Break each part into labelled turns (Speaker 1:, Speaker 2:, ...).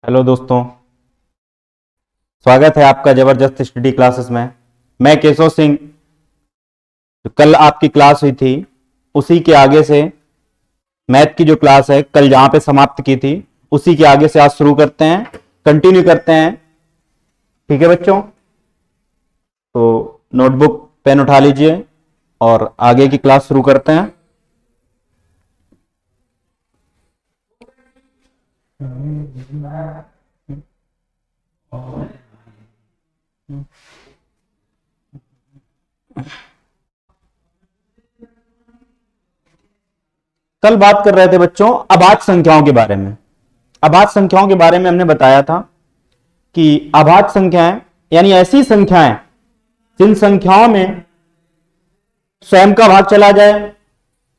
Speaker 1: Hello दोस्तों, स्वागत है आपका जबरदस्त स्टडी क्लासेस में। मैं केशव सिंह। जो कल आपकी क्लास हुई थी उसी के आगे से मैथ की जो क्लास है कल जहां पे समाप्त की थी उसी के आगे से आज शुरू करते हैं, कंटिन्यू करते हैं। ठीक है बच्चों, तो नोटबुक पेन उठा लीजिए और आगे की क्लास शुरू करते हैं। कल बात कर रहे थे बच्चों अभाज्य संख्याओं के बारे में। अभाज्य संख्याओं के बारे में हमने बताया था कि अभाज्य संख्याएं यानी ऐसी संख्याएं जिन संख्याओं में स्वयं का भाग चला जाए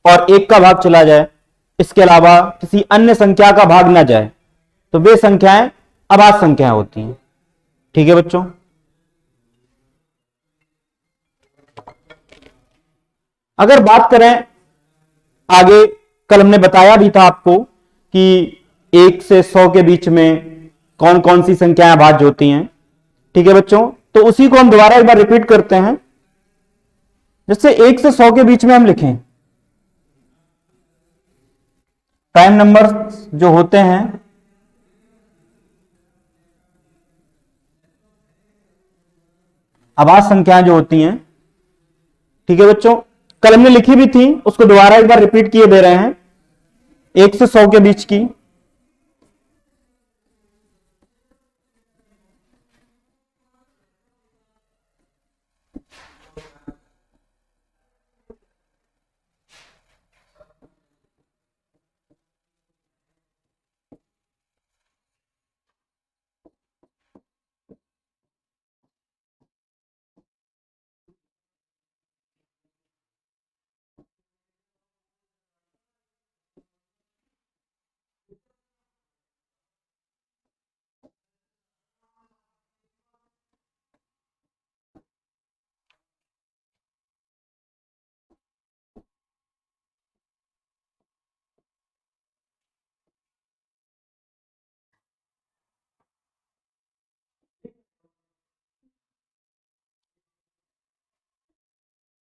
Speaker 1: और एक का भाग चला जाए, इसके अलावा किसी अन्य संख्या का भाग ना जाए, तो वे संख्याएं अभाज्य संख्याएं होती हैं। ठीक है बच्चों, अगर बात करें आगे, कल हमने बताया भी था आपको कि 1 से 100 के बीच में कौन कौन सी संख्याएं अभाज्य होती हैं। ठीक है बच्चों, तो उसी को हम दोबारा एक बार रिपीट करते हैं। जैसे 1 से 100 के बीच में हम लिखें प्राइम नंबर जो होते हैं अभाज्य संख्याएं जो होती हैं। ठीक है बच्चों, कल हमने लिखी भी थी, उसको दोबारा एक बार रिपीट किए दे रहे हैं। 1 से 100 के बीच की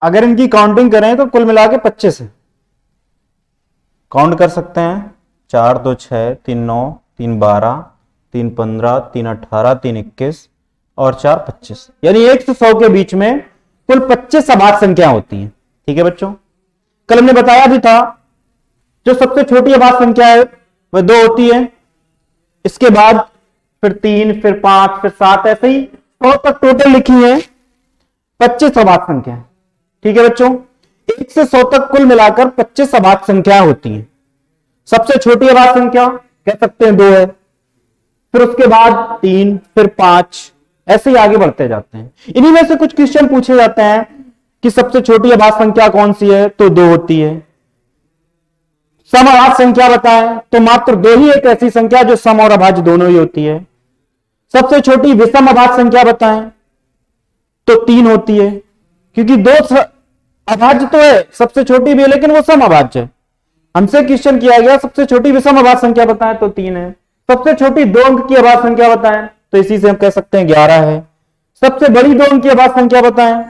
Speaker 1: अगर इनकी काउंटिंग करें तो कुल मिला के 25 है। काउंट कर सकते हैं, 4 2 6 3 9 3 12 3 15 3 18 3 21 और 4 25, यानी 1 से 100 के बीच में कुल 25 अभाज्य संख्या होती हैं। ठीक है बच्चों, कल हमने बताया भी था जो सबसे छोटी अभाज्य संख्या है वह 2 होती है, इसके बाद फिर 3 फिर 5 फिर 7, ऐसे ही 100 तक टोटल लिखी है 25 अभाज्य संख्या। ठीक है बच्चों, 1 से 100 तक कुल मिलाकर 25 अभाज्य संख्या होती हैं। सबसे छोटी अभाज्य संख्या कह सकते हैं 2 है, फिर उसके बाद 3 फिर 5, ऐसे ही आगे बढ़ते जाते हैं। इन्हीं में से कुछ क्वेश्चन पूछे जाते हैं कि सबसे छोटी अभाज्य संख्या कौन सी है, तो 2 होती है। सम अभाज्य संख्या बताएं तो मात्र 2 ही एक ऐसी संख्या जो सम और अभाज्य दोनों ही होती है। सबसे छोटी विषम अभाज्य संख्या बताएं तो 3 होती है, क्योंकि 2 अभाज्य तो है, सबसे छोटी भी है लेकिन वो सम अभाज्य है। हमसे क्वेश्चन किया गया सबसे छोटी विषम अभाज्य संख्या बताएं तो 3 है। सबसे छोटी 2 अंक की अभाज्य संख्या बताएं तो इसी से हम कह सकते हैं 11 है। सबसे बड़ी 2 अंक की अभाज्य संख्या बताएं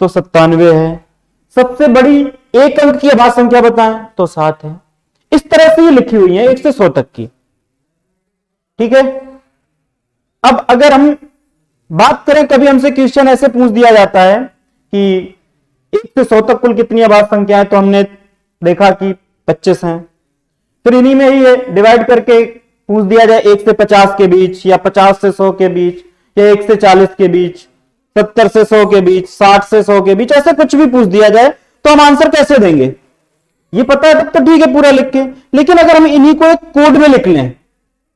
Speaker 1: तो 97 है। सबसे बड़ी 1 अंक की अभाज्य संख्या बताएं तो 7 है। इस तरह से ये लिखी हुई है 1 से 100 तक की। ठीक है, अब अगर हम बात करें, कभी हमसे क्वेश्चन ऐसे पूछ दिया जाता है कि 1 से 100 तक कुल कितनी अभाज्य संख्या है, तो हमने देखा कि 25 हैं। फिर इन्हीं में ही डिवाइड करके पूछ दिया जाए 1 से 50 के बीच, या 50 से 100 के बीच, या 1 से 40 के बीच, 70 से 100 के बीच, 60 से 100 के बीच, ऐसे कुछ भी पूछ दिया जाए तो हम आंसर कैसे देंगे, ये पता है तब तो ठीक है पूरा लिख के। लेकिन अगर हम इन्हीं को एक कोड में लिख लें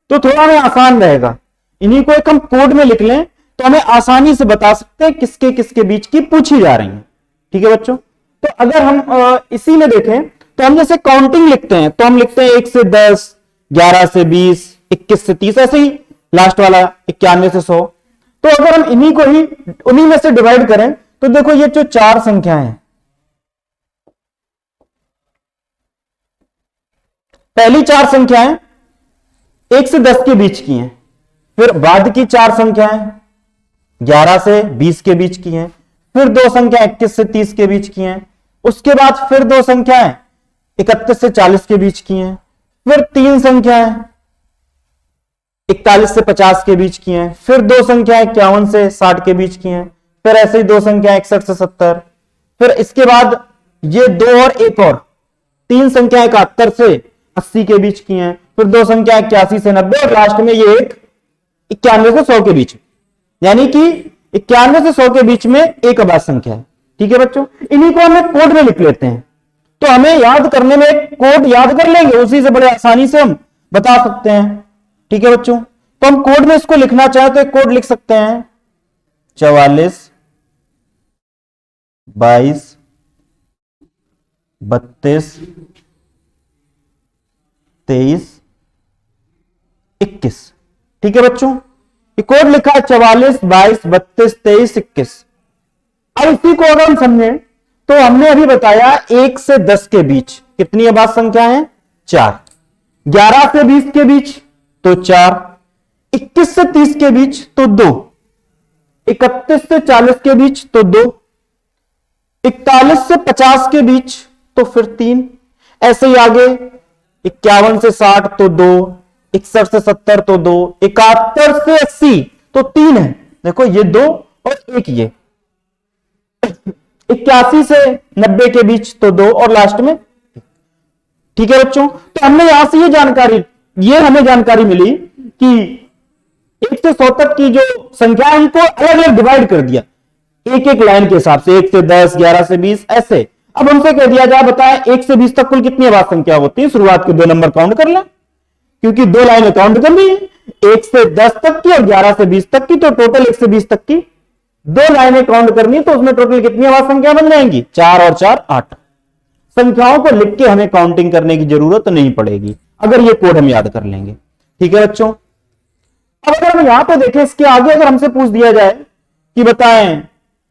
Speaker 1: तो थोड़ा हमें आसान रहेगा। इन्हीं को एक हम कोड में लिख लें तो हमें आसानी से बता सकते हैं किसके किसके बीच की पूछी जा रही है। ठीक है बच्चों, तो अगर हम इसी में देखें तो हम जैसे काउंटिंग लिखते हैं तो हम लिखते हैं 1 से 10, 11 से 20, 21 से 30, ऐसे ही लास्ट वाला 91 से 100। तो अगर हम इन्हीं को ही उन्हीं में से डिवाइड करें तो देखो ये जो 4 संख्याएं हैं, पहली 4 संख्याएं 1 से 10 के बीच की हैं, फिर बाद की 4 संख्याएं 11 से 20 के बीच की हैं, फिर 2 संख्या 21 से 30 के बीच की हैं, उसके बाद फिर 2 संख्याएं 31 से 40 के बीच की हैं, फिर 3 संख्याएं 41 से 50 के बीच की हैं, फिर 2 संख्याएं 51 से 60 के बीच की हैं, फिर ऐसे ही 2 संख्याएं 61 से 70, फिर इसके बाद ये 2 और 1 और 3 संख्याएं 71 से 80 के बीच की हैं, फिर 2 संख्याएं 81 से 90 और लास्ट में ये एक 91 से 100 के बीच, यानी कि 91 से 100 के बीच में एक अभाज्य संख्या है। ठीक है बच्चों, इन्हीं को हमें कोड में लिख लेते हैं, तो हमें याद करने में एक कोड याद कर लेंगे, उसी से बड़े आसानी से हम बता सकते हैं। ठीक है बच्चों, तो हम कोड में इसको लिखना चाहें तो एक कोड लिख सकते हैं 44 22 32 23 21। ठीक है बच्चों, ये कोड लिखा है 44 22 32 23 21। अब इसी को अगर हम समझें तो हमने अभी बताया 1 से 10 के बीच कितनी अभाज्य संख्या है? 4। 11 से 20 के बीच तो 4, 21 से 30 के बीच तो 2, 31 से 40 के बीच तो 2, 41 से 50 के बीच तो फिर 3, ऐसे ही आगे 51 से 60 तो 2, 61 से 70 तो 2, 71 से 80 तो 3 है। देखो ये 2 और 1 ये 81 से 90 के बीच तो 2 और लास्ट में। ठीक है बच्चों, तो हमने यहां से ये हमें जानकारी मिली कि 1 से 100 तक की जो संख्या है इनको अलग अलग डिवाइड कर दिया एक एक लाइन के हिसाब से, 1 से 10, 11 से 20 ऐसे। अब हमसे कह दिया जाए बताएं 1 से 20 तक कुल कितनी अभाज्य संख्या होती है? शुरुआत के 2 नंबर काउंट कर लें, क्योंकि 2 लाइनें काउंट करनी है, 1 से 10 तक की और 11 से 20 तक की, तो टोटल 1 से 20 तक की 2 लाइनें काउंट करनी है, तो उसमें टोटल कितनी अभाज्य संख्या बन जाएंगी? 4 और 4 8। संख्याओं को लिख के हमें काउंटिंग करने की जरूरत नहीं पड़ेगी अगर ये कोड हम याद कर लेंगे। ठीक है बच्चों, अब अगर हम यहां पे देखें, इसके आगे अगर हमसे पूछ दिया जाए कि बताएं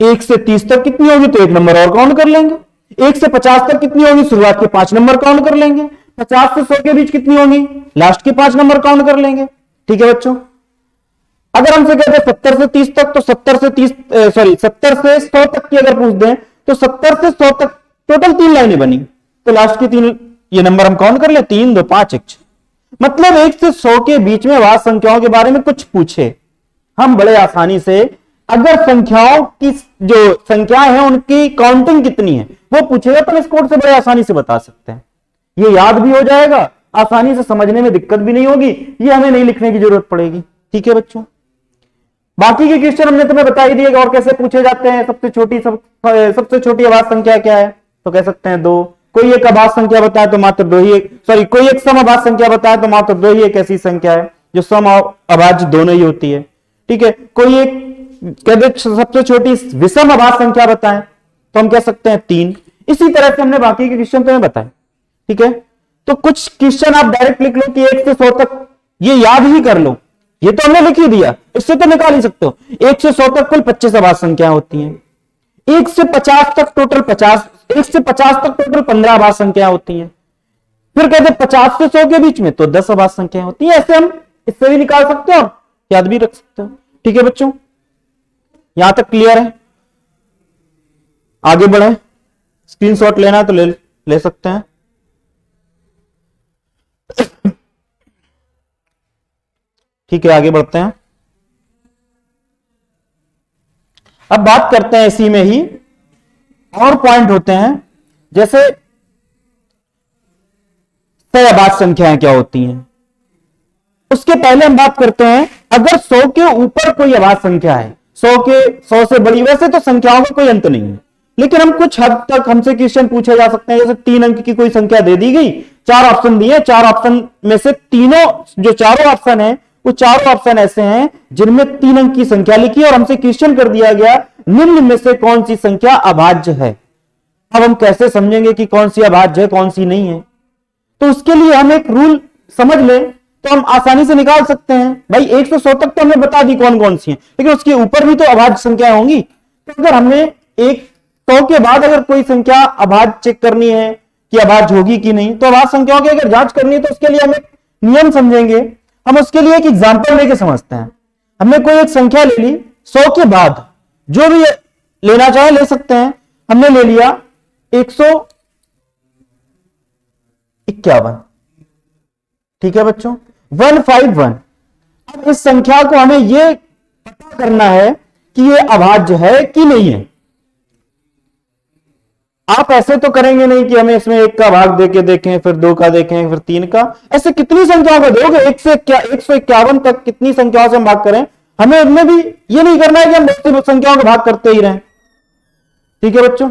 Speaker 1: 1 से 30 तक कितनी होगी, तो 1 नंबर और काउंट कर लेंगे। 1 से 50 तक कितनी होगी, शुरुआत के 5 नंबर काउंट कर लेंगे। 50 से 100 के बीच कितनी होगी, लास्ट के 5 नंबर काउंट कर लेंगे। ठीक है बच्चों, अगर हमसे कहते हैं 70 से 30 तक, तो 70 से 100 तक की अगर पूछ दें तो 70 से 100 तक टोटल 3 लाइनें बनी, तो लास्ट की 3 ये नंबर हम काउंट कर ले, 3 2 5 1। मतलब 1 से 100 के बीच में अभाज्य संख्याओं के बारे में कुछ पूछे, हम बड़े आसानी से अगर संख्याओं की जो संख्याएं हैं उनकी काउंटिंग कितनी है वो पूछेगा तो इस कोड से बड़े आसानी से बता सकते हैं। ये याद भी हो जाएगा, आसानी से समझने में दिक्कत भी नहीं होगी, ये हमें नहीं लिखने की जरूरत पड़ेगी। ठीक है बच्चों, बाकी के क्वेश्चन हमने तुम्हें बता ही दिए और कैसे पूछे जाते हैं। सबसे छोटी अभाज्य संख्या क्या है, तो कह सकते हैं 2। कोई एक अभाज्य संख्या बताए तो मात्र 2 ही, कोई एक सम अभाज्य संख्या बताए तो मात्र 2 ही एक ऐसी संख्या है जो सम और अभाज्य दोनों ही होती है। ठीक है, कोई एक कहते सबसे छोटी विषम अभाज्य संख्या बताएं तो हम कह सकते हैं 3। इसी तरह से हमने बाकी के क्वेश्चन तुम्हें बताए। ठीक है, तो कुछ क्वेश्चन आप डायरेक्ट लिख लो कि 1 से 100 तक, ये याद ही कर लो, ये तो हमने लिख ही दिया, इससे तो निकाल ही सकते हो। 1 से 100 तक कुल 25 अभाज्य संख्या होती हैं। 1 से 50 तक टोटल 50, 1 से 50 तक टोटल 15 अभाज्य संख्या होती हैं। फिर कहते 50 से 100 के बीच में तो 10 अभाज्य संख्या होती है। ऐसे हम इससे भी निकाल सकते हो, याद भी रख सकते हो। ठीक है बच्चों, यहां तक क्लियर है? आगे बढ़े, स्क्रीनशॉट लेना है तो ले सकते हैं। ठीक है, आगे बढ़ते हैं। अब बात करते हैं इसी में ही और पॉइंट होते हैं, जैसे सह अभाज्य संख्याएं क्या होती हैं। उसके पहले हम बात करते हैं अगर 100 के ऊपर कोई अभाज्य संख्या है, 100 से बड़ी, वैसे तो संख्याओं का कोई अंत नहीं है, लेकिन हम कुछ हद तक हमसे क्वेश्चन पूछे जा सकते हैं। जैसे 3 अंक की कोई संख्या दे दी गई, 4 ऑप्शन दिए, 4 ऑप्शन में से जो चारों ऑप्शन है वो चारों ऑप्शन ऐसे हैं जिनमें 3 अंक की संख्या लिखी और हमसे क्वेश्चन कर दिया गया निम्न में से कौन सी संख्या अभाज्य है। अब हम कैसे समझेंगे कि कौन सी अभाज्य है कौन सी नहीं है, तो उसके लिए हम एक रूल समझ लें तो हम आसानी से निकाल सकते हैं। भाई 1 से 100 तक तो हमने बता दी कौन कौन सी हैं, लेकिन उसके ऊपर भी तो अभाज्य संख्या होंगी। तो अगर हमने 100 के बाद अगर कोई संख्या अभाज्य चेक करनी है कि अभाज्य होगी कि नहीं, तो अभाज्य संख्याओं की अगर जांच करनी है तो उसके लिए हम एक नियम समझेंगे। हम उसके लिए एक एग्जाम्पल लेके समझते हैं। हमने कोई एक संख्या ले ली, 100 के बाद जो भी लेना चाहे ले सकते हैं। हमने ले लिया 151, ठीक है बच्चों, 151। अब इस संख्या को हमें यह पता करना है कि ये अभाज्य है कि नहीं है। आप ऐसे तो करेंगे नहीं कि हमें इसमें 1 का भाग देके देखें, फिर 2 का देखें, फिर 3 का। ऐसे कितनी संख्याओं को दोगे, 151 तक कितनी संख्याओं से हम भाग करें। हमें इनमें भी ये नहीं करना है कि हम बहुत संख्याओं को भाग करते ही रहें, ठीक है बच्चों।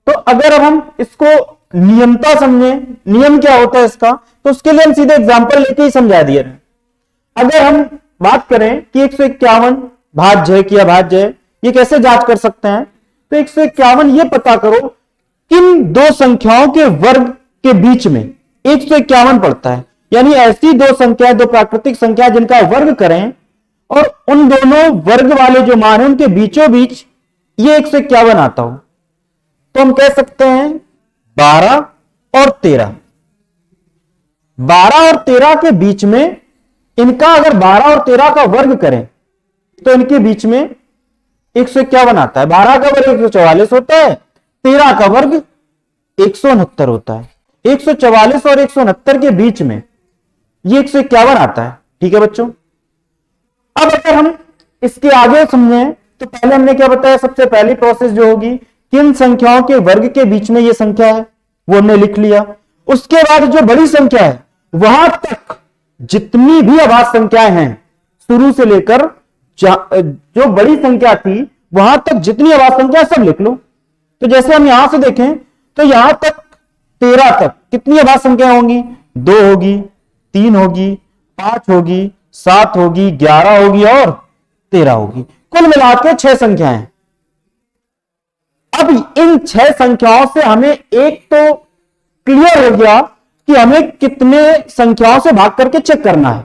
Speaker 1: तो अगर अब हम इसको नियमता समझें, नियम क्या होता है इसका, तो उसके लिए हम सीधे एग्जांपल लेके ही समझा दिए रहे। अगर हम बात करें कि 151 भाज्य है कि अभाज्य है, ये कैसे जांच कर सकते हैं। तो 151 ये पता करो किन दो संख्याओं के वर्ग के बीच में 151 पड़ता है। यानी ऐसी दो संख्या, दो प्राकृतिक संख्या जिनका वर्ग करें और उन दोनों वर्ग वाले जो मान है उनके बीचों बीच ये 151 आता हो, तो हम कह सकते हैं 12 और 13। 12 और 13 के बीच में इनका अगर 12 और 13 का वर्ग करें तो इनके बीच में 151 आता है। 12 का वर्ग 144 होता है, 13 का वर्ग 169 होता है। 144 और 169 के बीच में ये 151 आता है, ठीक है बच्चों। अब अगर हम इसके आगे समझें तो पहले हमने क्या बताया, सबसे पहली प्रोसेस जो होगी किन संख्याओं के वर्ग के बीच में ये संख्या है वो हमने लिख लिया। उसके बाद जो बड़ी संख्या है वहां तक जितनी भी अभाज्य संख्याएं हैं, शुरू से लेकर जो बड़ी संख्या थी वहां तक जितनी अभाज्य संख्या सब लिख लो। तो जैसे हम यहां से देखें तो यहां तक 13 तक कितनी अभाज्य संख्याएं होंगी, 2 होगी, 3 होगी, 5 होगी, 7 होगी, 11 होगी और 13 होगी। कुल मिलाकर 6 संख्याएं। अब इन 6 संख्याओं से हमें एक तो क्लियर हो गया कि हमें कितने संख्याओं से भाग करके चेक करना है,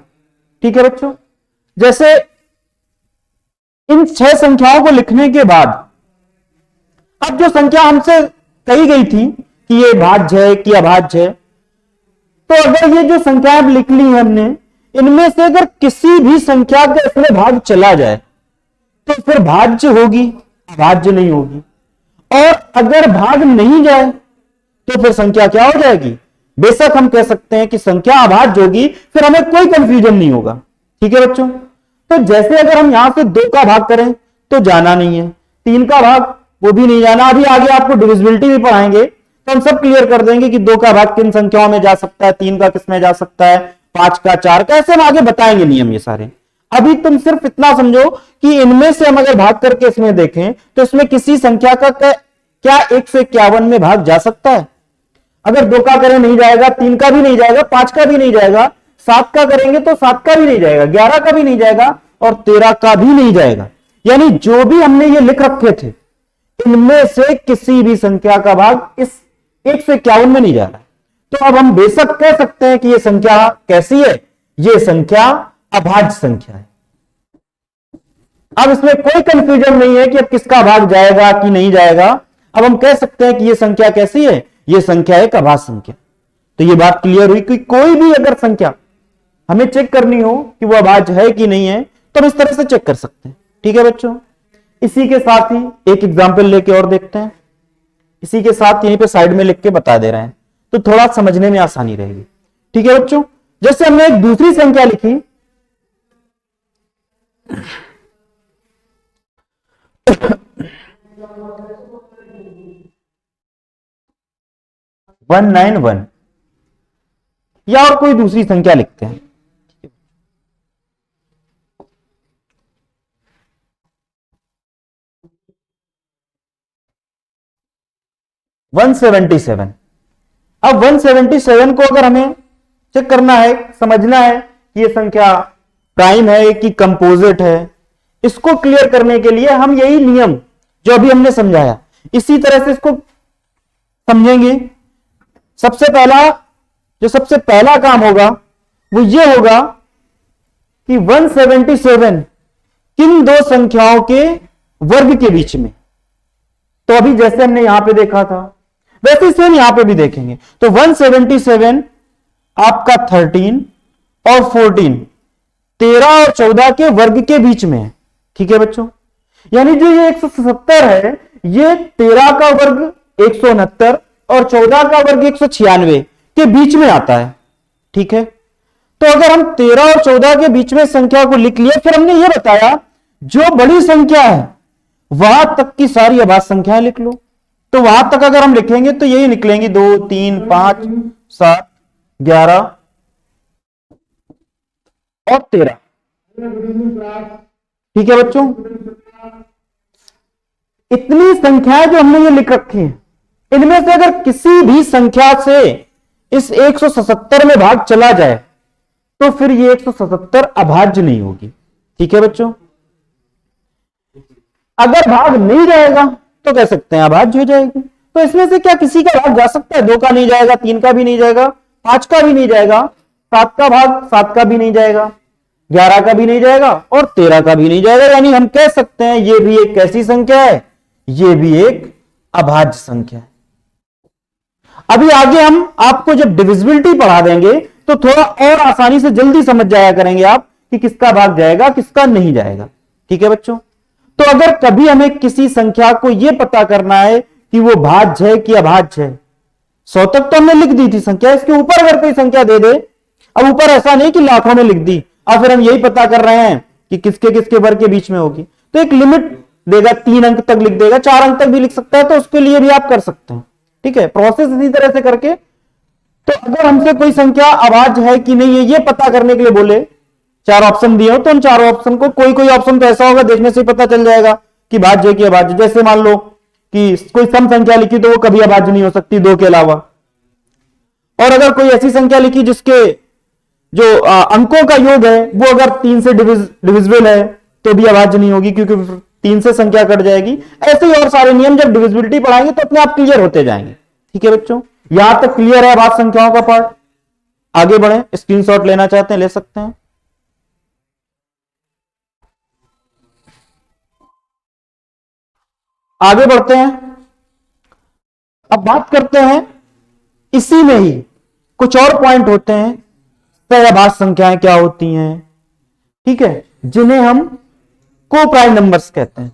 Speaker 1: ठीक है बच्चों। जैसे इन 6 संख्याओं को लिखने के बाद अब जो संख्या हमसे कही गई थी कि ये भाज्य है कि अभाज्य है, तो अगर ये जो संख्याएं लिख ली है हमने, इनमें से अगर किसी भी संख्या का इसमें भाग चला जाए तो फिर भाज्य होगी, अभाज्य नहीं होगी। और अगर भाग नहीं जाए तो फिर संख्या क्या हो जाएगी, बेशक हम कह सकते हैं कि संख्या अभाज्य होगी, फिर हमें कोई कंफ्यूजन नहीं होगा, ठीक है बच्चों। तो जैसे अगर हम यहां से 2 का भाग करें तो जाना नहीं है, 3 का भाग वो भी नहीं जाना। अभी आगे आपको डिविजिबिलिटी भी पढ़ाएंगे तो हम सब क्लियर कर देंगे कि 2 का भाग किन संख्याओं में जा सकता है, 3 का किस में जा सकता है, 5 का, 4 का, ऐसे हम आगे बताएंगे नियम ये सारे। अभी तुम सिर्फ इतना समझो कि इनमें से हम अगर भाग करके इसमें देखें तो इसमें किसी संख्या का क्या 151 में भाग जा सकता है। अगर 2 का करें नहीं जाएगा, 3 का भी नहीं जाएगा, 5 का भी नहीं जाएगा, 7 का करेंगे तो 7 का भी नहीं जाएगा, 11 का भी नहीं जाएगा और 13 का भी नहीं जाएगा। यानी जो भी हमने ये लिख रखे थे इनमें से किसी भी संख्या का भाग इस 151 में नहीं जा रहा है। तो अब हम बेशक कह सकते हैं कि ये संख्या कैसी है, ये संख्या अभाज्य संख्या है। अब इसमें कोई कंफ्यूजन नहीं है कि अब किसका भाग जाएगा कि नहीं जाएगा। अब हम कह सकते हैं कि ये संख्या कैसी है, ये संख्या एक अभाज्य संख्या। तो ये बात क्लियर हुई कि कोई भी अगर संख्या हमें चेक करनी हो कि वो अभाज्य है कि नहीं है तो हम इस तरह से चेक कर सकते हैं, ठीक है बच्चों। इसी के साथ ही एक एग्जाम्पल लेके और देखते हैं। इसी के साथ यहीं पे साइड में लिख के बता दे रहे हैं तो थोड़ा समझने में आसानी रहेगी, ठीक है बच्चों। जैसे हमने एक दूसरी संख्या लिखी 191 या और कोई दूसरी संख्या लिखते हैं। 177। अब 177 को अगर हमें चेक करना है, समझना है कि ये संख्या प्राइम है कि कंपोजिट है, इसको क्लियर करने के लिए हम यही नियम जो अभी हमने समझाया इसी तरह से इसको समझेंगे। सबसे पहला काम होगा वो ये होगा कि 177 किन दो संख्याओं के वर्ग के बीच में। तो अभी जैसे हमने यहां पे देखा था वैसे सेम यहां पे भी देखेंगे। तो 177 आपका 13 और 14 13 और 14 के वर्ग के बीच में है। ठीक है बच्चों, यानी जो ये 177 है ये 13 का वर्ग 169 और 14 का वर्ग 196 के बीच में आता है। ठीक है, तो अगर हम 13 और 14 के बीच में संख्या को लिख लिया, फिर हमने ये बताया जो बड़ी संख्या है वहां तक की सारी अभाज्य संख्याएं लिख लो। तो वहां तक अगर हम लिखेंगे तो यही निकलेंगी 2 3 5 7 11 और 13। ठीक है बच्चों, इतनी संख्याएं जो हमने ये लिख रखी हैं, इनमें से अगर किसी भी संख्या से इस 177 में भाग चला जाए तो फिर ये 177 अभाज्य नहीं होगी। ठीक है बच्चों, अगर भाग नहीं जाएगा तो कह सकते हैं अभाज्य हो जाएगी। तो इसमें से क्या किसी का भाग जा सकता है? 2 का नहीं जाएगा, 3 का भी नहीं जाएगा, 5 का भी नहीं जाएगा, 7 का भाग 7 का भी नहीं जाएगा, 11 का भी नहीं जाएगा और 13 का भी नहीं जाएगा। यानी हम कह सकते हैं ये भी एक कैसी संख्या है? ये भी एक अभाज्य संख्या है। अभी आगे हम आपको जब डिविजिबिलिटी पढ़ा देंगे तो थोड़ा और आसानी से जल्दी समझ जाया करेंगे आप कि किसका भाग जाएगा किसका नहीं जाएगा। ठीक है बच्चों, तो अगर कभी हमें किसी संख्या को यह पता करना है कि वो भाज्य है कि अभाज्य है, 100 तक तो हमने लिख दी थी संख्या, इसके ऊपर अगर कोई संख्या दे दे, अब ऊपर ऐसा नहीं कि लाखों में लिख दी, अब फिर हम यही पता कर रहे हैं कि किसके किसके वर्ग के बीच में होगी, तो एक लिमिट देगा, 3 अंक तक लिख देगा, 4 अंक तक भी लिख सकता है, तो उसके लिए भी आप कर सकते हैं। ठीक है, प्रोसेस इसी तरह से करके। तो अगर हमसे कोई संख्या अभाज्य है कि नहीं है ये पता करने के लिए बोले, 4 ऑप्शन दिए हो तो उन 4 ऑप्शन को कोई कोई ऑप्शन तो ऐसा होगा देखने से ही पता चल जाएगा कि भाज्य है कि अभाज्य। जैसे मान लो कि कोई सम संख्या लिखी तो वो कभी अभाज्य नहीं हो सकती 2 के अलावा, और अगर कोई ऐसी संख्या लिखी जिसके जो अंकों का योग है वो अगर 3 से डिविजिबल है तो भी अभाज्य नहीं होगी, क्योंकि 3 से संख्या कट जाएगी। ऐसे ही और सारे नियम जब डिविजिबिलिटी पढ़ाएंगे तो अपने आप क्लियर होते जाएंगे। ठीक है बच्चों, यहां तक क्लियर है अभाज्य संख्याओं का पार्ट? आगे बढ़े, स्क्रीनशॉट लेना चाहते हैं ले सकते हैं। आगे बढ़ते हैं, अब बात करते हैं इसी में ही कुछ और पॉइंट होते हैं, अभाज्य संख्याएं क्या होती हैं। ठीक है, जिन्हें हम को प्राइम नंबर्स कहते हैं।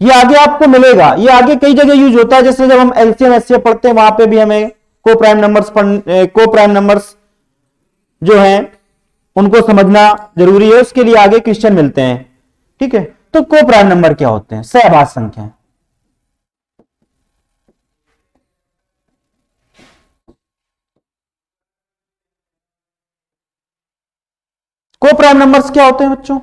Speaker 1: ये आगे आपको मिलेगा, ये आगे कई जगह यूज होता है, जैसे जब हम एलसीएम एचसीएफ पढ़ते हैं वहां पे भी हमें को प्राइम नंबर्स जो हैं उनको समझना जरूरी है, उसके लिए आगे क्वेश्चन मिलते हैं। ठीक है, तो को प्राइम नंबर क्या होते हैं? सहअभाज्य संख्याएं। को प्राइम नंबर्स क्या होते हैं बच्चों?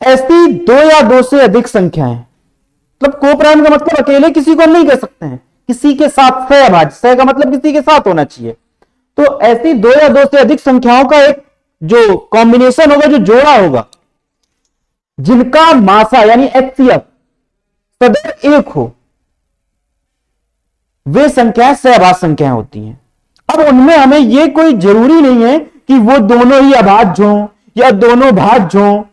Speaker 1: ऐसी 2 या 2 से अधिक संख्याएं, मतलब को प्राइम का मतलब अकेले किसी को हम नहीं कह सकते हैं, किसी के साथ सहअभाज्य, सह का मतलब किसी के साथ होना चाहिए। तो ऐसी 2 या 2 से अधिक संख्याओं का एक जो कॉम्बिनेशन होगा, जो जोड़ा होगा, जिनका मासा यानी एचसीएफ सदैव 1 हो, वे संख्याएं सहअभाज्य संख्याएं होती हैं। अब उनमें हमें यह कोई जरूरी नहीं है कि वो दोनों ही अभाज्य हों या दोनों भाज्य हों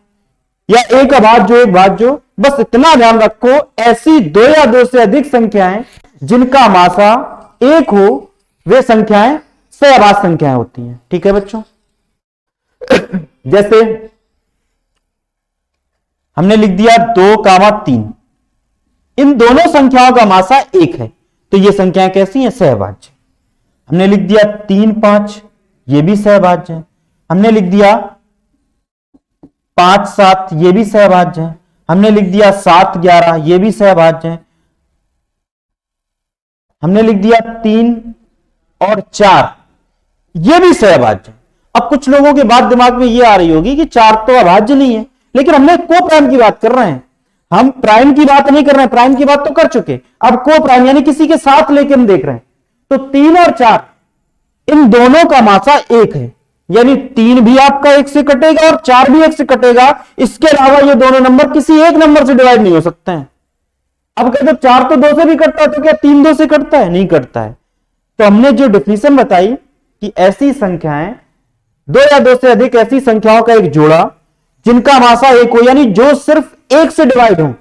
Speaker 1: या एक अभाज्य हो एक भाज्य हो, बस इतना ध्यान रखो ऐसी 2 या 2 से अधिक संख्याएं जिनका मासा 1 हो वे संख्याएं सहअभाज्य संख्याएं होती हैं। ठीक है बच्चों, जैसे हमने लिख दिया 2, 3, इन दोनों संख्याओं का मासा 1 है, तो ये संख्याएं कैसी हैं? सहअभाज्य। हमने लिख दिया 3, 5, ये भी सहअभाज्य है। हमने लिख दिया 5, 7, ये भी सहअभाज्य है। हमने लिख दिया 7, 11, ये भी सहअभाज्य है। हमने लिख दिया 3 और 4, ये भी सहअभाज्य है। अब कुछ लोगों के बात दिमाग में ये आ रही होगी कि 4 तो अभाज्य नहीं है, लेकिन हमने को प्राइम की बात कर रहे हैं, हम प्राइम की बात नहीं कर रहे हैं, प्राइम की बात तो कर चुके, अब को प्राइम यानी किसी के साथ लेकर हम देख रहे हैं। तो 3 और 4 इन दोनों का मासा 1 है, यानी 3 भी आपका 1 से कटेगा और 4 भी 1 से कटेगा। इसके अलावा ये दोनों नंबर किसी एक नंबर से डिवाइड नहीं हो सकते हैं। अब कहते 4 तो 2 से भी कटता है, तो क्या 3 2 से कटता है? नहीं कटता है। तो हमने जो डिफिनेशन बताई कि ऐसी संख्याएं 2 या 2 से अधिक ऐसी संख्याओं का एक जोड़ा जिनका मासा 1 हो, यानी जो सिर्फ 1 से डिवाइड हो,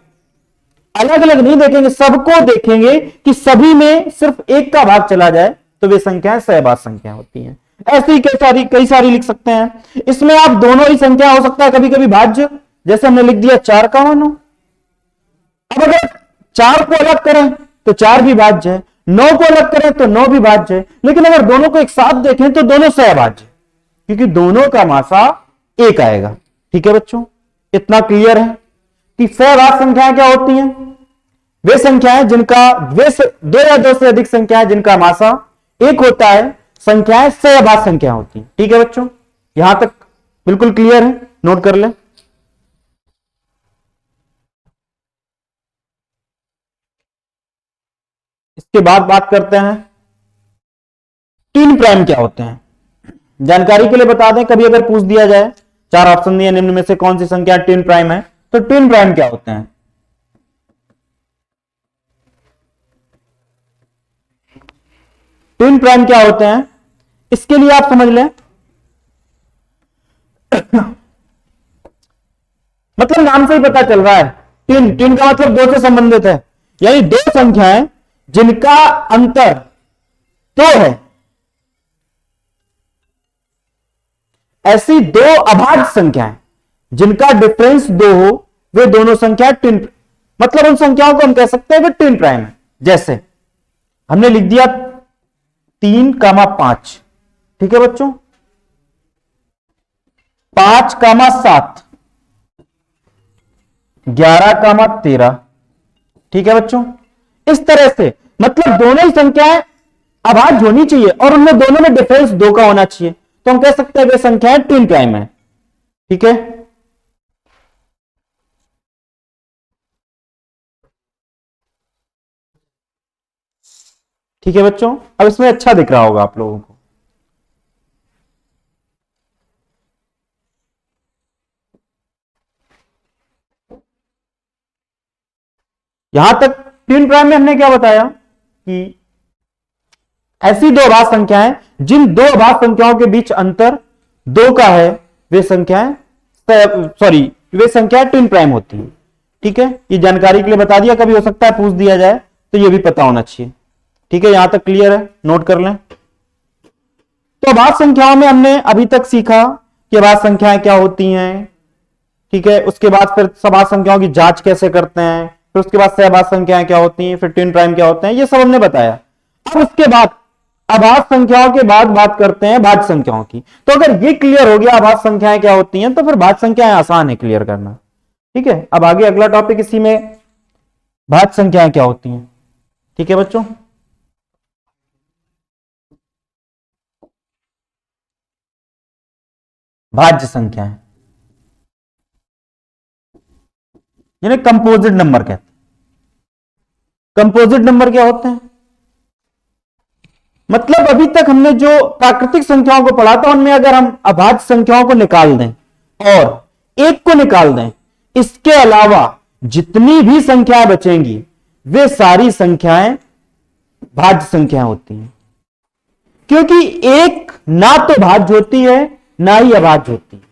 Speaker 1: अलग अलग नहीं देखेंगे, सबको देखेंगे कि सभी में सिर्फ 1 का भाग चला जाए, तो वे संख्याएं सहअभाज्य संख्या होती हैं। ऐसी कई सारी लिख सकते हैं। इसमें आप दोनों ही संख्या हो सकता है कभी कभी भाज्य, जैसे हमने लिख दिया 4 का मान। अब अगर 4 को अलग करें तो 4 भी भाज्य है, 9 को अलग करें तो 9 भी भाज्य है, लेकिन अगर दोनों को एक साथ देखें तो दोनों सहभाज्य, क्योंकि दोनों का मासा 1 आएगा। ठीक है बच्चों, इतना क्लियर है कि सहभाज्य संख्याएं क्या होती हैं? वे संख्याएं जिनका दो या दो से अधिक संख्याएं जिनका मासा 1 होता है, संख्याएं सहभाज्य संख्या होती हैं। ठीक है बच्चों, यहां तक बिल्कुल क्लियर है, नोट कर लें। इसके बाद बात करते हैं ट्विन प्राइम क्या होते हैं। जानकारी के लिए बता दें, कभी अगर पूछ दिया जाए 4 ऑप्शन दिए निम्न में से कौन सी संख्या ट्विन प्राइम है, तो ट्विन प्राइम क्या होते हैं? ट्विन प्राइम क्या होते हैं इसके लिए आप समझ लें। मतलब नाम से ही पता चल रहा है, ट्विन ट्विन का मतलब दो से संबंधित है, यानी दो संख्याएं जिनका अंतर 2 है, ऐसी दो अभाज्य संख्याएं जिनका डिफरेंस 2 हो, वे दोनों संख्या ट्विन, मतलब उन संख्याओं को हम कह सकते हैं वे ट्विन प्राइम है। जैसे हमने लिख दिया 3,5, ठीक है बच्चों, 5,7, 11,13, ठीक है बच्चों। इस तरह से मतलब दोनों ही संख्याएं अभाज्य होनी चाहिए और उनमें दोनों में डिफरेंस 2 का होना चाहिए, तो हम कह सकते हैं वे संख्याएं ट्विन प्राइम है। ठीक है, ठीक है बच्चों, अब इसमें अच्छा दिख रहा होगा आप लोगों को। यहां तक ट्विन प्राइम में हमने क्या बताया कि ऐसी दो अभाज्य संख्याएं जिन दो अभाज्य संख्याओं के बीच अंतर 2 का है, वे संख्याएं वे संख्याएं ट्विन प्राइम होती हैं। ठीक है, ये जानकारी के लिए बता दिया, कभी हो सकता है पूछ दिया जाए तो ये भी पता होना चाहिए। ठीक है, यहां तक क्लियर है, नोट कर लें। तो अभाज्य संख्याओं में हमने अभी तक सीखा कि अभाज्य संख्याएं क्या होती हैं। ठीक है, उसके बाद फिर सभाज्य संख्याओं की जांच कैसे करते हैं, फिर उसके बाद सहभाज्य संख्याएं क्या होती हैं, फिर ट्विन प्राइम क्या होते हैं, ये सब हमने बताया। अब उसके बाद अभाज्य संख्याओं के बाद बात करते हैं भाज्य संख्याओं की। तो अगर ये क्लियर हो गया अभाज्य संख्याएं क्या होती हैं, तो फिर भाज्य संख्याएं आसान है क्लियर करना। ठीक है, अब आगे अगला टॉपिक इसी में भाज्य संख्याएं क्या होती हैं। ठीक है बच्चों, भाज्य संख्याएं जिन्हें कंपोजिट नंबर कहते हैं। कंपोजिट नंबर क्या होते हैं? मतलब अभी तक हमने जो प्राकृतिक संख्याओं को पढ़ा था उनमें अगर हम अभाज्य संख्याओं को निकाल दें और 1 को निकाल दें, इसके अलावा जितनी भी संख्याएं बचेंगी वे सारी संख्याएं भाज्य संख्याएं होती हैं, क्योंकि 1 ना तो भाज्य होती है ना ही अभाज्य होती है।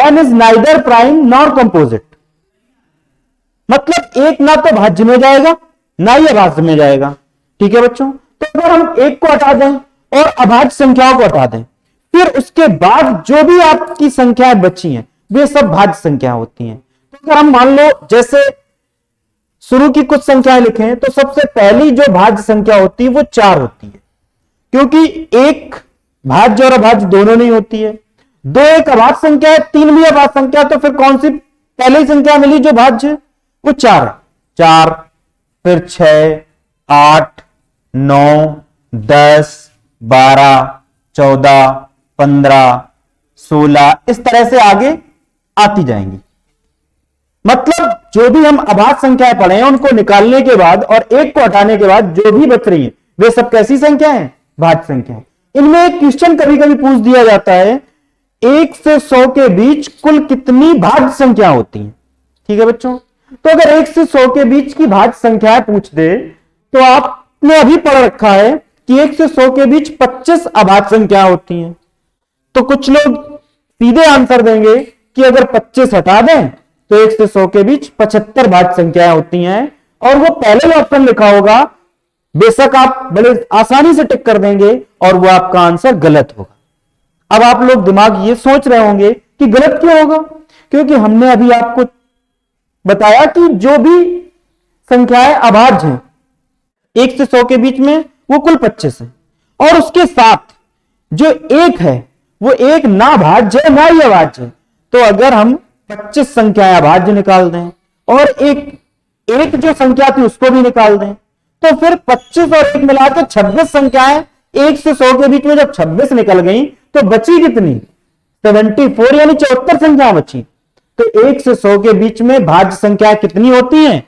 Speaker 1: 1 is neither prime nor composite, मतलब 1 ना तो भाज्य में जाएगा ना ही अभाज्य में जाएगा। ठीक है बच्चों, तो अगर हम 1 को हटा दें और अभाज्य संख्याओं को हटा दें, फिर उसके बाद जो भी आपकी संख्याएं बची हैं वे सब भाज्य संख्याएं होती हैं। तो अगर हम मान लो जैसे शुरू की कुछ संख्याएं लिखें, तो सबसे पहली जो भाज्य संख्या होती है वो 4 होती है, क्योंकि 1 भाज्य और अभाज्य दोनों नहीं होती है। 2 एक अभाज्य संख्या है, 3 भी अभाज्य संख्या, तो फिर कौन सी पहली संख्या मिली जो भाज्य? वो 4 है। 4, फिर 6, 8, 9, 10, 12, 14, 15, 16, इस तरह से आगे आती जाएंगी। मतलब जो भी हम अभाज्य संख्याएं पढ़े हैं उनको निकालने के बाद और 1 को हटाने के बाद जो भी बच रही है वे सब कैसी संख्या है? भाज्य संख्या। इनमें एक क्वेश्चन कभी कभी पूछ दिया जाता है, 1 से 100 के बीच कुल कितनी भाज्य संख्या होती हैं? ठीक है बच्चों, तो अगर 1 से 100 के बीच की भाज्य संख्याएं पूछ दे तो आपने अभी पढ़ रखा है कि 1 से 100 के बीच 25 अभाज्य संख्या होती हैं। तो कुछ लोग सीधे आंसर देंगे कि अगर 25 हटा दें तो 1 से 100 के बीच 75 भाज्य संख्याएं होती हैं, और वो पहले ही ऑप्शन लिखा होगा, बेशक आप बड़े आसानी से टिक कर देंगे और वो आपका आंसर गलत होगा। अब आप लोग दिमाग ये सोच रहे होंगे कि गलत क्यों होगा, क्योंकि हमने अभी आपको बताया कि जो भी संख्याएं अभाज्य हैं 1 से 100 के बीच में वो कुल 25 है, और उसके साथ जो एक है वो एक ना भाज्य है ना ही अभाज्य है। तो अगर हम 25 संख्याएं अभाज्य निकाल दें और एक जो संख्या थी उसको भी निकाल दें, तो फिर 25 और 1 मिलाकर 26 संख्याएं 1 से 100 के बीच में जब 26 निकल गई तो बची कितनी? 74, यानी 74 संख्या बची। तो 1 से 100 के बीच में भाज्य संख्याएं कितनी होती हैं?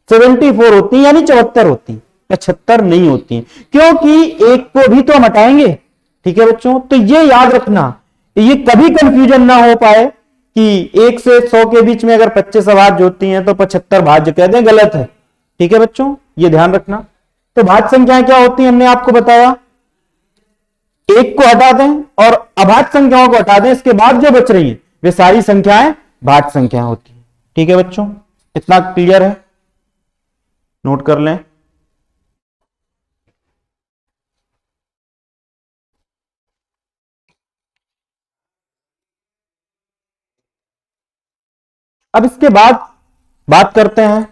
Speaker 1: 74 होती है, यानी 74 होती, 75 नहीं होती, क्योंकि एक को भी तो हम हटाएंगे। ठीक है बच्चों, तो ये याद रखना, ये कभी कंफ्यूजन ना हो पाए कि 1 से 100 के बीच में अगर 25 अभाज्य होती हैं तो 75 भाज्य कह दें, गलत है। ठीक है बच्चों, ये ध्यान रखना। तो भाज्य संख्याएं क्या होती हैं हमने आपको बताया, एक को हटा दें और अभाज्य संख्याओं को हटा दें, इसके बाद जो बच रही हैं वे सारी संख्याएं भाज्य संख्याएं होती हैं। ठीक है बच्चों, इतना क्लियर है, नोट कर लें। अब इसके बाद बात करते हैं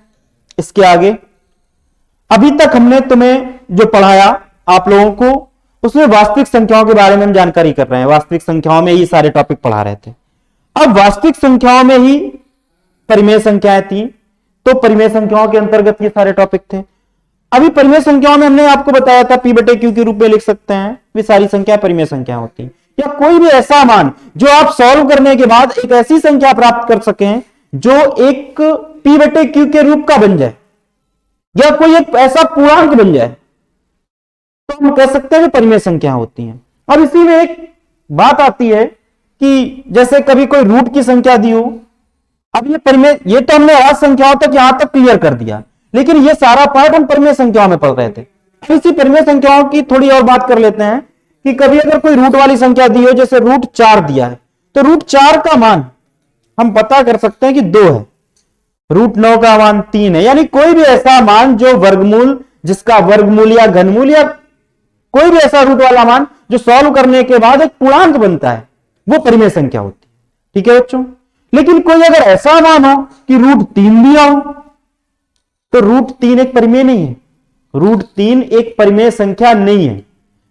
Speaker 1: इसके आगे। अभी तक हमने तुम्हें जो पढ़ाया आप लोगों को, उसमें वास्तविक संख्याओं के बारे में हम जानकारी कर रहे हैं। वास्तविक संख्याओं में ही सारे टॉपिक पढ़ा रहे थे। अब वास्तविक संख्याओं में ही परिमेय संख्याएं थी, तो परिमेय संख्याओं के अंतर्गत ये सारे टॉपिक थे। अभी परिमेय संख्याओं में हमने आपको बताया था P/Q के रूप में लिख सकते हैं, वे सारी संख्या परिमेय संख्या होती है। या कोई भी ऐसा मान जो आप सॉल्व करने के बाद एक ऐसी संख्या प्राप्त कर सकें जो एक P/Q के रूप का बन जाए, या कोई एक ऐसा पूर्णांक बन जाए, तो हम कह सकते हैं परिमेय संख्या होती हैं। अब इसी में एक बात आती है कि जैसे कभी कोई रूट की संख्या दी हो, अब ये परिमेय, ये तो हमने अभाज्य संख्याओं तक यहां तक क्लियर कर दिया, लेकिन ये सारा पार्ट हम परिमेय संख्याओं में पढ़ रहे थे। अब इसी परिमेय संख्याओं की थोड़ी और बात कर लेते हैं कि कभी अगर कोई रूट वाली संख्या दी हो, जैसे √4 दिया है, तो √4 का मान हम पता कर सकते हैं कि 2 है, √9 का मान 3 है, यानी कोई भी ऐसा मान जो वर्गमूल, जिसका वर्गमूल या घनमूल या कोई भी ऐसा रूट वाला मान जो सॉल्व करने के बाद एक पूर्णांक बनता है, वो परिमेय संख्या होती है। ठीक है बच्चों, लेकिन कोई अगर ऐसा मान हो कि √3 दिया हो, तो √3 एक परिमेय नहीं है, √3 एक परिमेय संख्या नहीं है,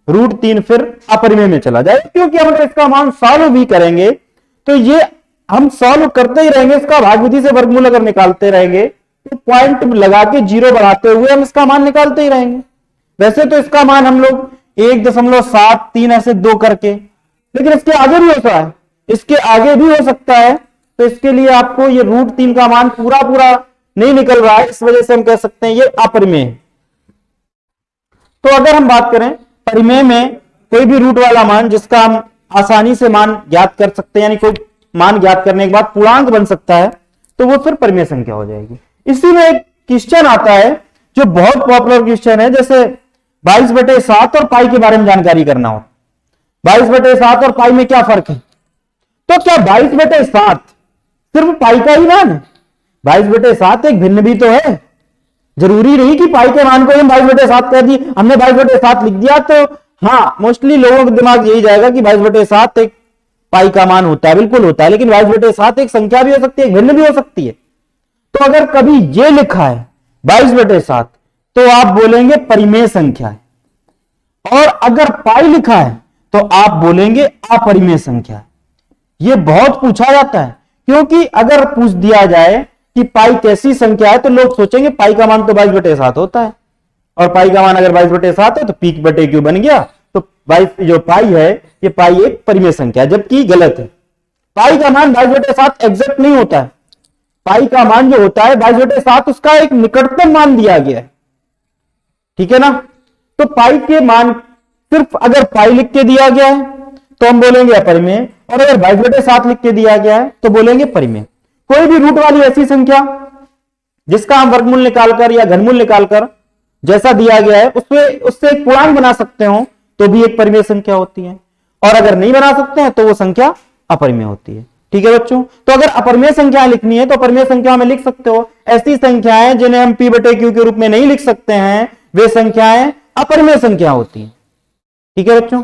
Speaker 1: √3 फिर अपरिमेय में चला जाए, क्योंकि हम अगर इसका मान सॉल्व भी करेंगे तो ये हम सॉल्व करते ही रहेंगे, इसका भागविधि से वर्गमूल अगर निकालते रहेंगे तो पॉइंट लगा के 0 बढ़ाते हुए हम इसका मान निकालते ही रहेंगे। वैसे तो इसका मान हम लोग 1.73 ऐसे 2 करके, लेकिन इसके आगे भी होता है, इसके आगे भी हो सकता है, तो इसके लिए आपको ये √3 का मान पूरा पूरा नहीं निकल रहा है, इस वजह से हम कह सकते हैं ये अपरिमेय है। तो अगर हम बात करें परिमेय में कोई भी रूट वाला मान जिसका हम आसानी से मान ज्ञात कर सकते हैं, यानी कोई मान ज्ञात करने के बाद पूर्णांक बन सकता है, तो वो फिर परिमेय संख्या हो जाएगी। इसी में एक क्वेश्चन आता है जो बहुत पॉपुलर क्वेश्चन है, जैसे 22/7 और पाई के बारे में जानकारी करना हो। 22/7 और पाई में क्या फर्क है? तो क्या 22/7 सिर्फ पाई का ही मान है? 22/7 एक भिन्न भी तो है, जरूरी नहीं कि पाई के मान को हम 22/7 कह दिए, हमने 22/7 लिख दिया तो हाँ, मोस्टली लोगों का दिमाग यही जाएगा कि 22/7 एक पाई का मान होता है, बिल्कुल होता है, लेकिन 22/7 एक संख्या भी हो सकती है, एक भिन्न भी हो सकती है। तो अगर कभी ये लिखा है 22/7 तो आप बोलेंगे परिमेय संख्या है, और अगर पाई लिखा है तो आप बोलेंगे अपरिमेय संख्या है। यह बहुत पूछा जाता है, क्योंकि अगर पूछ दिया जाए कि पाई कैसी संख्या है तो लोग सोचेंगे पाई का मान तो 22/7 होता है, और पाई का मान अगर 22/7 है तो P/Q बन गया, तो 22 जो पाई है ये पाई एक परिमेय संख्या, जबकि गलत है। पाई का मान 22/7 एग्जैक्ट नहीं होता है, पाई का मान जो होता है 22/7 उसका एक निकटतम मान दिया गया है। ठीक है ना, तो पाई के मान सिर्फ अगर पाई लिख के दिया गया है तो हम बोलेंगे अपरिमेय, और अगर 22/7 लिख के दिया गया है तो बोलेंगे परिमेय। कोई भी रूट वाली ऐसी संख्या जिसका हम वर्गमूल निकालकर या घनमूल निकालकर जैसा दिया गया है उससे एक पूर्णांक बना सकते हो तो भी एक परिमेय संख्या होती है, और अगर नहीं बना सकते हैं तो वो संख्या अपरिमेय होती है। ठीक है बच्चों, तो अगर अपरिमेय संख्या लिखनी है तो अपरिमेय संख्या में लिख सकते हो, ऐसी संख्याएं जिन्हें हम P/Q के रूप में नहीं लिख सकते हैं वे संख्याएं अपरिमेय संख्या होती हैं। ठीक है बच्चों,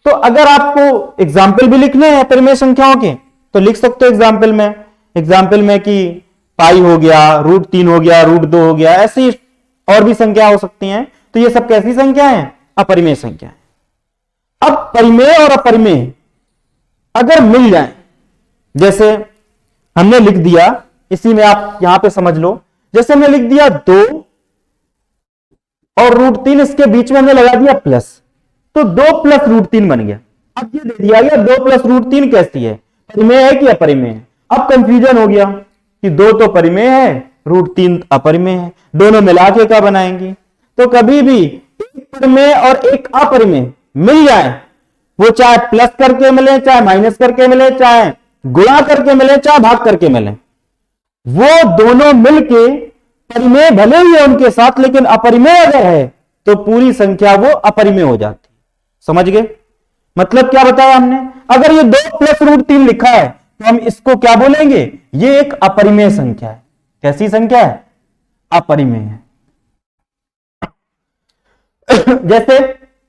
Speaker 1: तो अगर आपको एग्जाम्पल भी लिखने हैं परिमेय संख्याओं के तो लिख सकते हो एग्जाम्पल में कि पाई हो गया, √3 हो गया, √2 हो गया, ऐसे ही और भी संख्या हो सकती हैं। तो ये सब कैसी संख्या है? अपरिमेय संख्या है। अब परिमेय और अपरिमेय अगर मिल जाए, जैसे हमने लिख दिया, इसी में आप यहां पे समझ लो, जैसे हमने लिख दिया 2 और √3, इसके बीच में हमने लगा दिया प्लस, तो 2 + √3 बन गया। अब ये दे दिया गया 2 + √3 कैसी है, परिमेय है कि अपरिमेय है? अब कंफ्यूजन हो गया कि 2 तो परिमेय है, √3 अपरिमेय है, दोनों मिला के क्या बनाएंगे? तो कभी भी एक परिमेय और एक अपरिमेय मिल जाए, वो चाहे प्लस करके मिले, चाहे माइनस करके मिले, चाहे गुणा करके मिले, चाहे भाग करके मिले, वो दोनों मिलके परिमेय भले ही है उनके साथ, लेकिन अपरिमेय अगर है तो पूरी संख्या वो अपरिमेय हो जाती। समझ गए? मतलब क्या बताया हमने? अगर ये 2 + √3 लिखा है तो हम इसको क्या बोलेंगे? ये एक अपरिमेय संख्या है। कैसी संख्या है? अपरिमेय है। जैसे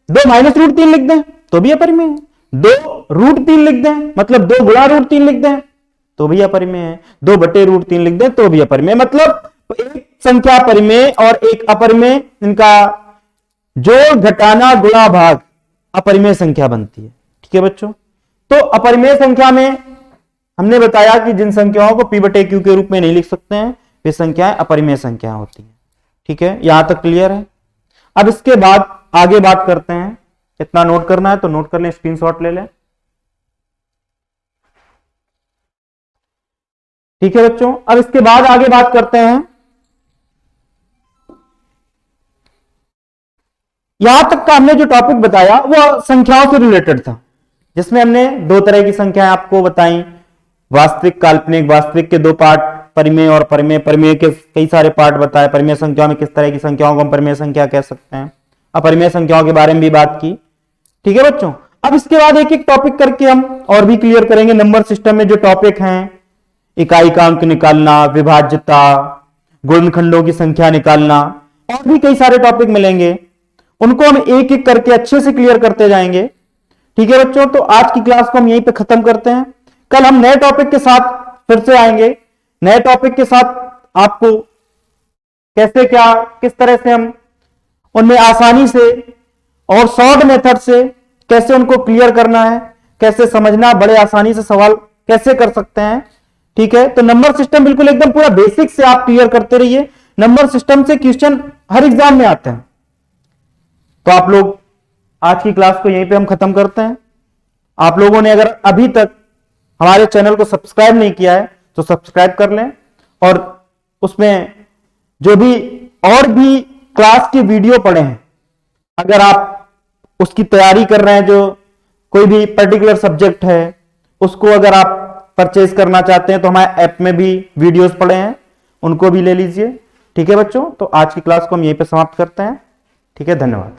Speaker 1: 2 - √3 लिख दें तो भी अपरिमेय है, 2 √3 लिख दें मतलब 2 × √3 लिख दें तो भी अपरिमेय है, 2/√3 लिख दें तो भी अपरिमेय। मतलब एक संख्या परिमेय और एक अपरिमेय, इनका जोड़, घटाना, गुणा, भाग अपरिमेय संख्या बनती है। ठीक है बच्चों? तो अपरिमेय संख्या में हमने बताया कि जिन संख्याओं को P/Q के रूप में नहीं लिख सकते हैं वे संख्याएं अपरिमेय संख्याएं होती हैं। ठीक है, यहां तक क्लियर है? अब इसके बाद आगे बात करते हैं। इतना नोट करना है तो नोट कर लें, स्क्रीनशॉट ले लें। ठीक है बच्चों, अब इसके बाद आगे बात करते हैं। यहां तक का हमने जो टॉपिक बताया वो संख्याओं से रिलेटेड था, जिसमें हमने 2 तरह की संख्याएं आपको बताई, वास्तविक, काल्पनिक। वास्तविक के 2 पार्ट, परिमेय और परिमेय। परिमेय के कई सारे पार्ट बताए। परिमेय संख्याओं में किस तरह की संख्याओं को हम परिमेय संख्या कह सकते हैं। अपरिमेय संख्याओं के बारे में भी बात की। ठीक है बच्चों, अब इसके बाद एक एक टॉपिक करके हम और भी क्लियर करेंगे। नंबर सिस्टम में जो टॉपिक हैं, इकाई का अंक निकालना, विभाज्यता, गुणनखंडों की संख्या निकालना, और भी कई सारे टॉपिक मिलेंगे, उनको हम एक एक करके अच्छे से क्लियर करते जाएंगे। ठीक है बच्चों, तो आज की क्लास को हम यहीं पे खत्म करते हैं। कल हम नए टॉपिक के साथ फिर से आएंगे। नए टॉपिक के साथ आपको कैसे क्या, किस तरह से हम उनमें आसानी से और शॉर्ट मेथड से कैसे उनको क्लियर करना है, कैसे समझना, बड़े आसानी से सवाल कैसे कर सकते हैं। ठीक है, तो नंबर सिस्टम बिल्कुल एकदम पूरा बेसिक से आप क्लियर करते रहिए। नंबर सिस्टम से क्वेश्चन हर एग्जाम में आते हैं। तो आप लोग आज की क्लास को यहीं पे हम खत्म करते हैं। आप लोगों ने अगर अभी तक हमारे चैनल को सब्सक्राइब नहीं किया है तो सब्सक्राइब कर लें, और उसमें जो भी और भी क्लास के वीडियो पड़े हैं, अगर आप उसकी तैयारी कर रहे हैं, जो कोई भी पर्टिकुलर सब्जेक्ट है उसको अगर आप परचेज करना चाहते हैं तो हमारे ऐप में भी वीडियोस पड़े हैं, उनको भी ले लीजिए। ठीक है बच्चों, तो आज की क्लास को हम यहीं पे समाप्त करते हैं। ठीक है, धन्यवाद।